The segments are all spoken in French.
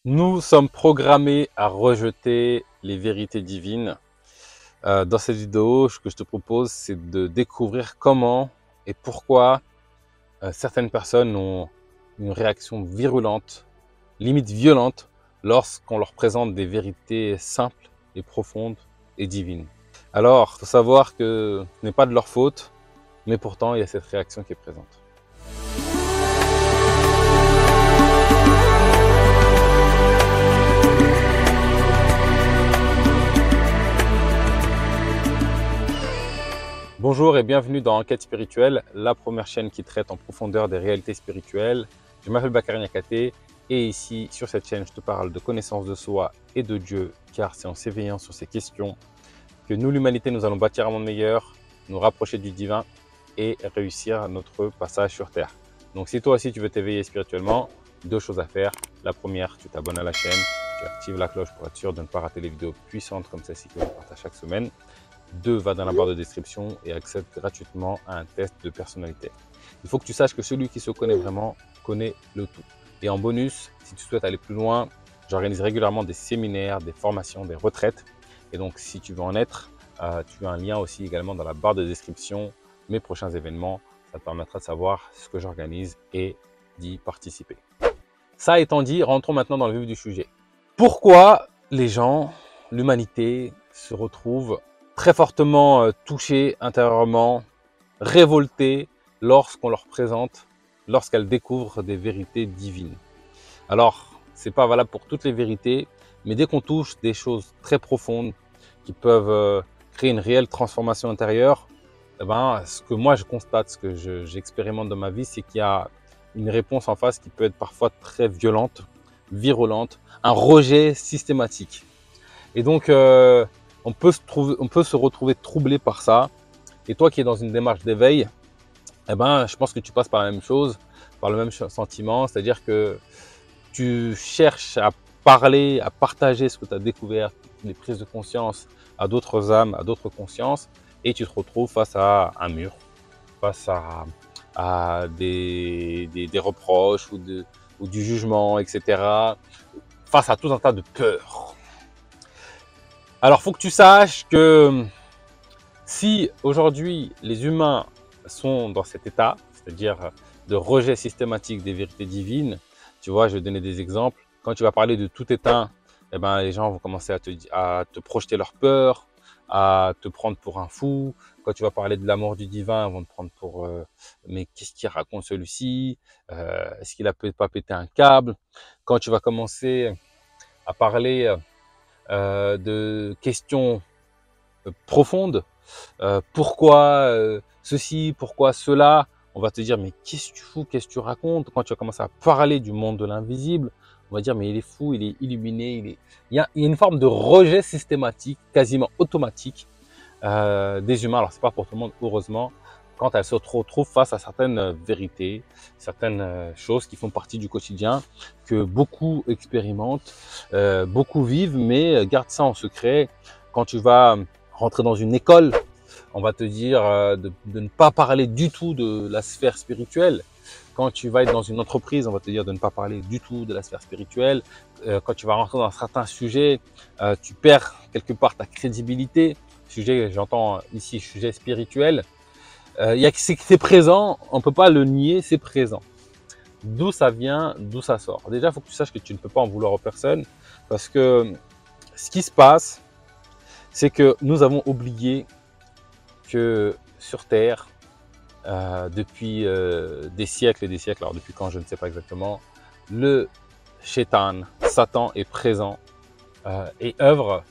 Nous sommes programmés à rejeter les vérités divines. Dans cette vidéo, ce que je te propose, c'est de découvrir comment et pourquoi certaines personnes ont une réaction virulente, limite violente, lorsqu'on leur présente des vérités simples et profondes et divines. Alors, il faut savoir que ce n'est pas de leur faute, mais pourtant, il y a cette réaction qui est présente. Bonjour et bienvenue dans Enquête spirituelle, la première chaîne qui traite en profondeur des réalités spirituelles. Je m'appelle Bakary Niakhaté et ici, sur cette chaîne, je te parle de connaissance de soi et de Dieu, car c'est en s'éveillant sur ces questions que nous, l'humanité, nous allons bâtir un monde meilleur, nous rapprocher du divin et réussir notre passage sur Terre. Donc si toi aussi tu veux t'éveiller spirituellement, deux choses à faire. La première, tu t'abonnes à la chaîne, tu actives la cloche pour être sûr de ne pas rater les vidéos puissantes comme celle-ci que je partage chaque semaine. 2, va dans la barre de description et accède gratuitement à un test de personnalité. Il faut que tu saches que celui qui se connaît vraiment connaît le tout. Et en bonus, si tu souhaites aller plus loin, j'organise régulièrement des séminaires, des formations, des retraites. Et donc, si tu veux en être, tu as un lien aussi également dans la barre de description. Mes prochains événements, ça te permettra de savoir ce que j'organise et d'y participer. Ça étant dit, rentrons maintenant dans le vif du sujet. Pourquoi les gens, l'humanité, se retrouvent très fortement touchés intérieurement, révoltés lorsqu'on leur présente, lorsqu'elles découvrent des vérités divines. Alors, c'est pas valable pour toutes les vérités, mais dès qu'on touche des choses très profondes qui peuvent créer une réelle transformation intérieure, eh ben, ce que moi je constate, ce que j'expérimente dans ma vie, c'est qu'il y a une réponse en face qui peut être parfois très violente, virulente, un rejet systématique. Et donc, on peut se retrouver troublé par ça. Et toi qui es dans une démarche d'éveil, eh ben, je pense que tu passes par la même chose, par le même sentiment. C'est-à-dire que tu cherches à parler, à partager ce que tu as découvert, les prises de conscience à d'autres âmes, à d'autres consciences. Et tu te retrouves face à un mur, face à des reproches ou du jugement, etc. Face à tout un tas de peurs. Alors, il faut que tu saches que si aujourd'hui les humains sont dans cet état, c'est-à-dire de rejet systématique des vérités divines, tu vois, je vais donner des exemples. Quand tu vas parler de tout éteint, eh ben, les gens vont commencer à te projeter leur peur, à te prendre pour un fou. Quand tu vas parler de la mort du divin, ils vont te prendre pour mais qu'est-ce qu'il raconte celui-ci, est-ce qu'il a pas pété un câble. Quand tu vas commencer à parler de questions profondes, pourquoi ceci, pourquoi cela, on va te dire mais qu'est-ce que tu fous, qu'est-ce que tu racontes. Quand tu vas commencer à parler du monde de l'invisible, on va dire mais il est fou, il est illuminé, il y a une forme de rejet systématique, quasiment automatique des humains. Alors c'est pas pour tout le monde, heureusement, quand elles se retrouvent face à certaines vérités, certaines choses qui font partie du quotidien, que beaucoup expérimentent, beaucoup vivent, mais gardent ça en secret. Quand tu vas rentrer dans une école, on va te dire de ne pas parler du tout de la sphère spirituelle. Quand tu vas être dans une entreprise, on va te dire de ne pas parler du tout de la sphère spirituelle. Quand tu vas rentrer dans certains sujets, tu perds quelque part ta crédibilité. Sujet, j'entends ici, sujet spirituel. C'est présent, on ne peut pas le nier, c'est présent. D'où ça vient, d'où ça sort. Déjà, il faut que tu saches que tu ne peux pas en vouloir aux personnes parce que ce qui se passe, c'est que nous avons oublié que sur Terre, depuis des siècles et des siècles, alors depuis quand je ne sais pas exactement, le Shaitan, Satan est présent et œuvre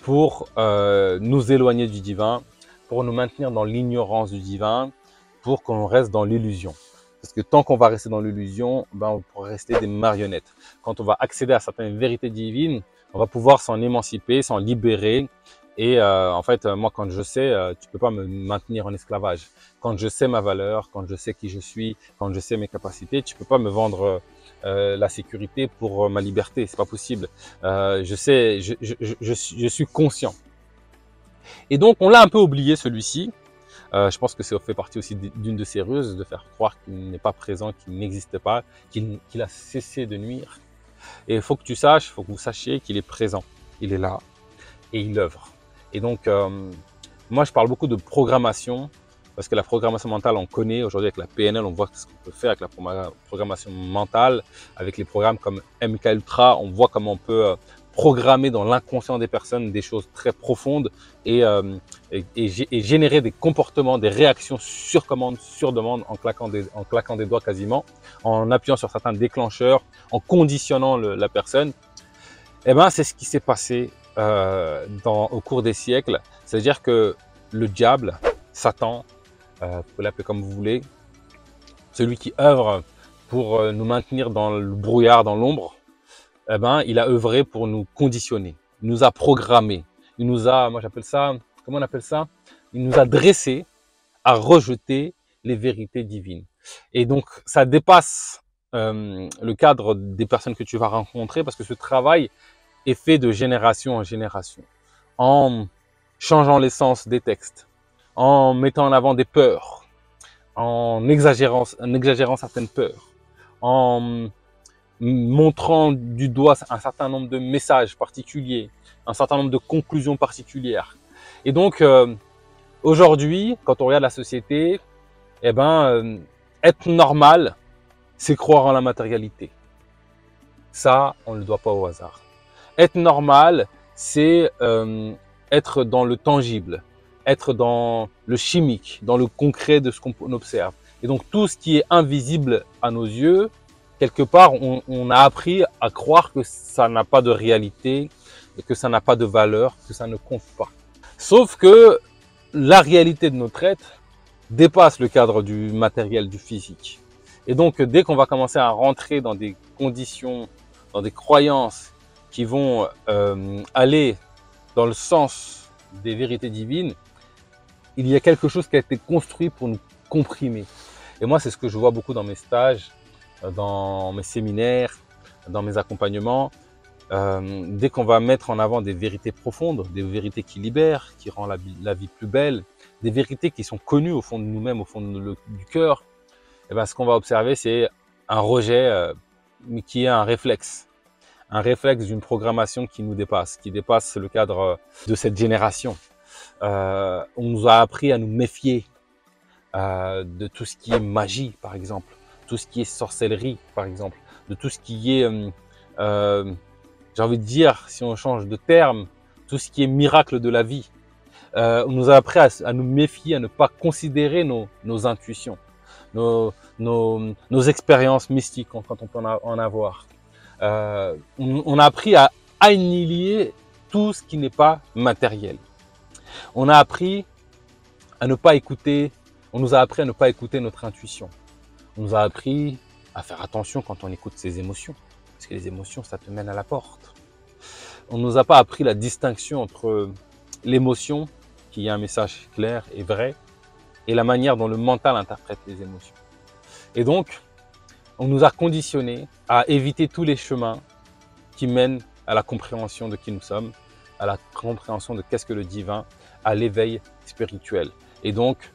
pour nous éloigner du divin, pour nous maintenir dans l'ignorance du divin, pour qu'on reste dans l'illusion. Parce que tant qu'on va rester dans l'illusion, ben on pourra rester des marionnettes. Quand on va accéder à certaines vérités divines, on va pouvoir s'en émanciper, s'en libérer. Et en fait, moi, quand je sais, tu peux pas me maintenir en esclavage. Quand je sais ma valeur, quand je sais qui je suis, quand je sais mes capacités, tu peux pas me vendre la sécurité pour ma liberté. C'est pas possible. Je sais, je suis conscient. Et donc, on l'a un peu oublié celui-ci. Je pense que ça fait partie aussi d'une de ses ruses, de faire croire qu'il n'est pas présent, qu'il n'existe pas, qu'il a cessé de nuire. Et il faut que tu saches, il faut que vous sachiez qu'il est présent. Il est là et il œuvre. Et donc, moi, je parle beaucoup de programmation parce que la programmation mentale, on connaît. Aujourd'hui, avec la PNL, on voit ce qu'on peut faire avec la programmation mentale. Avec les programmes comme MK Ultra, on voit comment on peut programmer dans l'inconscient des personnes des choses très profondes et générer des comportements, des réactions sur commande, sur demande, en claquant des doigts quasiment, en appuyant sur certains déclencheurs, en conditionnant la personne. Eh ben, c'est ce qui s'est passé au cours des siècles. C'est-à-dire que le diable, Satan, vous pouvez l'appeler comme vous voulez, celui qui œuvre pour nous maintenir dans le brouillard, dans l'ombre, eh ben, il a œuvré pour nous conditionner. Il nous a programmés. Il nous a, moi j'appelle ça, comment on appelle ça? Il nous a dressés à rejeter les vérités divines. Et donc, ça dépasse le cadre des personnes que tu vas rencontrer parce que ce travail est fait de génération en génération. En changeant l'essence des textes, en mettant en avant des peurs, en exagérant certaines peurs, en montrant du doigt un certain nombre de messages particuliers, un certain nombre de conclusions particulières. Et donc, aujourd'hui, quand on regarde la société, eh ben, être normal, c'est croire en la matérialité. Ça, on ne le doit pas au hasard. Être normal, c'est être dans le tangible, être dans le chimique, dans le concret de ce qu'on observe. Et donc, tout ce qui est invisible à nos yeux, quelque part, on a appris à croire que ça n'a pas de réalité, que ça n'a pas de valeur, que ça ne compte pas. Sauf que la réalité de notre être dépasse le cadre du matériel, du physique. Et donc, dès qu'on va commencer à rentrer dans des conditions, dans des croyances qui vont aller dans le sens des vérités divines, il y a quelque chose qui a été construit pour nous comprimer. Et moi, c'est ce que je vois beaucoup dans mes stages, dans mes séminaires, dans mes accompagnements. Dès qu'on va mettre en avant des vérités profondes, des vérités qui libèrent, qui rendent la vie plus belle, des vérités qui sont connues au fond de nous-mêmes, au fond du cœur, et ben, ce qu'on va observer, c'est un rejet qui est un réflexe d'une programmation qui nous dépasse, qui dépasse le cadre de cette génération. On nous a appris à nous méfier de tout ce qui est magie, par exemple, tout ce qui est sorcellerie, par exemple, de tout ce qui est, j'ai envie de dire, si on change de terme, tout ce qui est miracle de la vie. On nous a appris à nous méfier, à ne pas considérer nos intuitions, nos expériences mystiques quand on peut en avoir. On a appris à annihiler tout ce qui n'est pas matériel. On a appris à ne pas écouter, on nous a appris à ne pas écouter notre intuition. On nous a appris à faire attention quand on écoute ses émotions, parce que les émotions, ça te mène à la porte. On ne nous a pas appris la distinction entre l'émotion, qui est un message clair et vrai, et la manière dont le mental interprète les émotions. Et donc, on nous a conditionnés à éviter tous les chemins qui mènent à la compréhension de qui nous sommes, à la compréhension de qu'est-ce que le divin, à l'éveil spirituel. Et donc,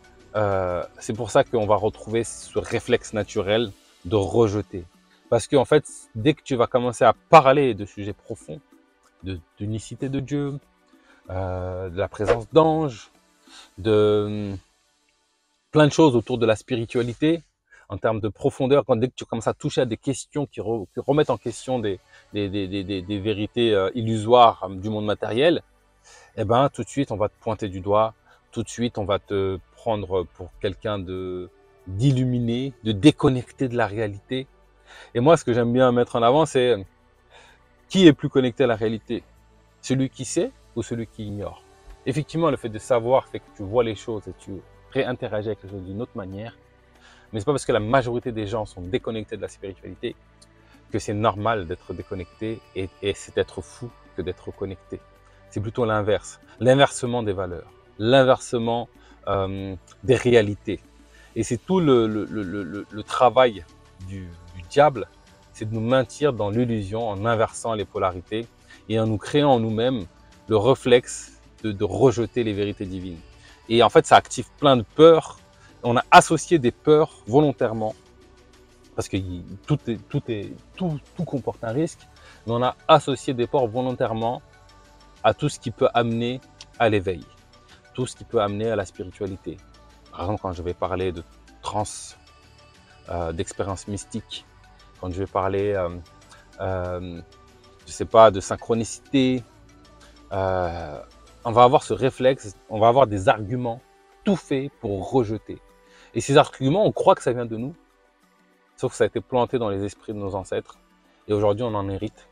c'est pour ça qu'on va retrouver ce réflexe naturel de rejeter. Parce qu'en fait, dès que tu vas commencer à parler de sujets profonds, d'unicité de Dieu, de la présence d'anges, de plein de choses autour de la spiritualité, en termes de profondeur, dès que tu commences à toucher à des questions qui remettent en question des vérités illusoires du monde matériel, eh ben, tout de suite, on va te pointer du doigt, tout de suite, on va te prendre pour quelqu'un d'illuminé, de déconnecté de la réalité. Et moi, ce que j'aime bien mettre en avant, c'est qui est plus connecté à la réalité? Celui qui sait ou celui qui ignore? Effectivement, le fait de savoir fait que tu vois les choses et tu réinteragis avec les choses d'une autre manière. Mais c'est pas parce que la majorité des gens sont déconnectés de la spiritualité que c'est normal d'être déconnecté et c'est être fou que d'être connecté. C'est plutôt l'inverse. L'inversement des valeurs, l'inversement des réalités. Et c'est tout le travail du diable, c'est de nous maintenir dans l'illusion en inversant les polarités et en nous créant en nous-mêmes le réflexe de rejeter les vérités divines. Et en fait, ça active plein de peurs. On a associé des peurs volontairement parce que tout comporte un risque. mais on a associé des ports volontairement à tout ce qui peut amener à l'éveil, tout ce qui peut amener à la spiritualité. Par exemple, quand je vais parler de trans, d'expériences mystiques, quand je vais parler, je sais pas, de synchronicité, on va avoir ce réflexe, on va avoir des arguments tout faits pour rejeter. Et ces arguments, on croit que ça vient de nous, sauf que ça a été planté dans les esprits de nos ancêtres. Et aujourd'hui, on en hérite.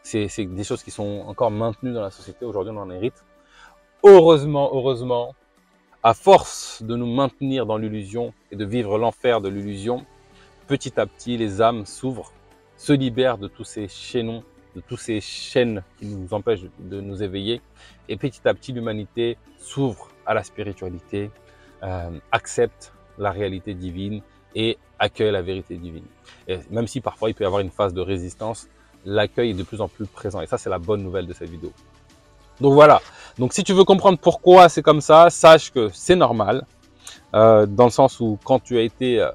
C'est des choses qui sont encore maintenues dans la société. Aujourd'hui, on en hérite. Heureusement, à force de nous maintenir dans l'illusion et de vivre l'enfer de l'illusion, petit à petit, les âmes s'ouvrent, se libèrent de tous ces chaînons, de tous ces chaînes qui nous empêchent de nous éveiller. Et petit à petit, l'humanité s'ouvre à la spiritualité, accepte la réalité divine et accueille la vérité divine. Et même si parfois il peut y avoir une phase de résistance, l'accueil est de plus en plus présent. Et ça, c'est la bonne nouvelle de cette vidéo. Donc voilà. Donc si tu veux comprendre pourquoi c'est comme ça, sache que c'est normal, dans le sens où quand tu as été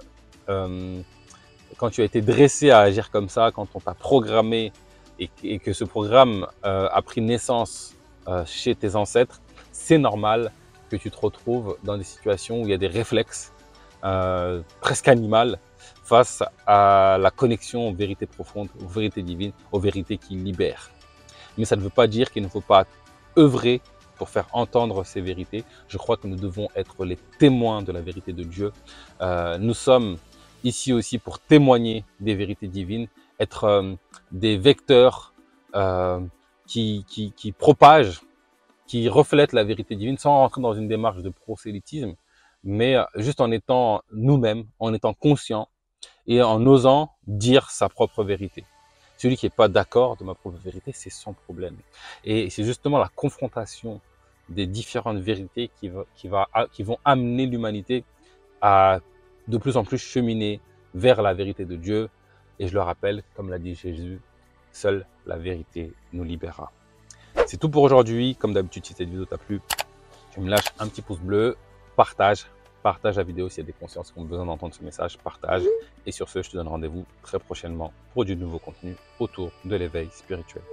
dressé à agir comme ça, quand on t'a programmé et que ce programme a pris naissance chez tes ancêtres, c'est normal que tu te retrouves dans des situations où il y a des réflexes presque animales face à la connexion aux vérités profondes, aux vérités divines, aux vérités qui libèrent. Mais ça ne veut pas dire qu'il ne faut pas œuvrer pour faire entendre ces vérités. Je crois que nous devons être les témoins de la vérité de Dieu. Nous sommes ici aussi pour témoigner des vérités divines, être des vecteurs qui propagent, qui reflètent la vérité divine sans rentrer dans une démarche de prosélytisme, mais juste en étant nous-mêmes, en étant conscients et en osant dire sa propre vérité. Celui qui n'est pas d'accord de ma propre vérité, c'est son problème. Et c'est justement la confrontation des différentes vérités qui vont amener l'humanité à de plus en plus cheminer vers la vérité de Dieu. Et je le rappelle, comme l'a dit Jésus, seule la vérité nous libérera. C'est tout pour aujourd'hui. Comme d'habitude, si cette vidéo t'a plu, tu me lâches un petit pouce bleu, partage la vidéo s'il y a des consciences qui ont besoin d'entendre ce message, partage. Et sur ce, je te donne rendez-vous très prochainement pour du nouveau contenu autour de l'éveil spirituel.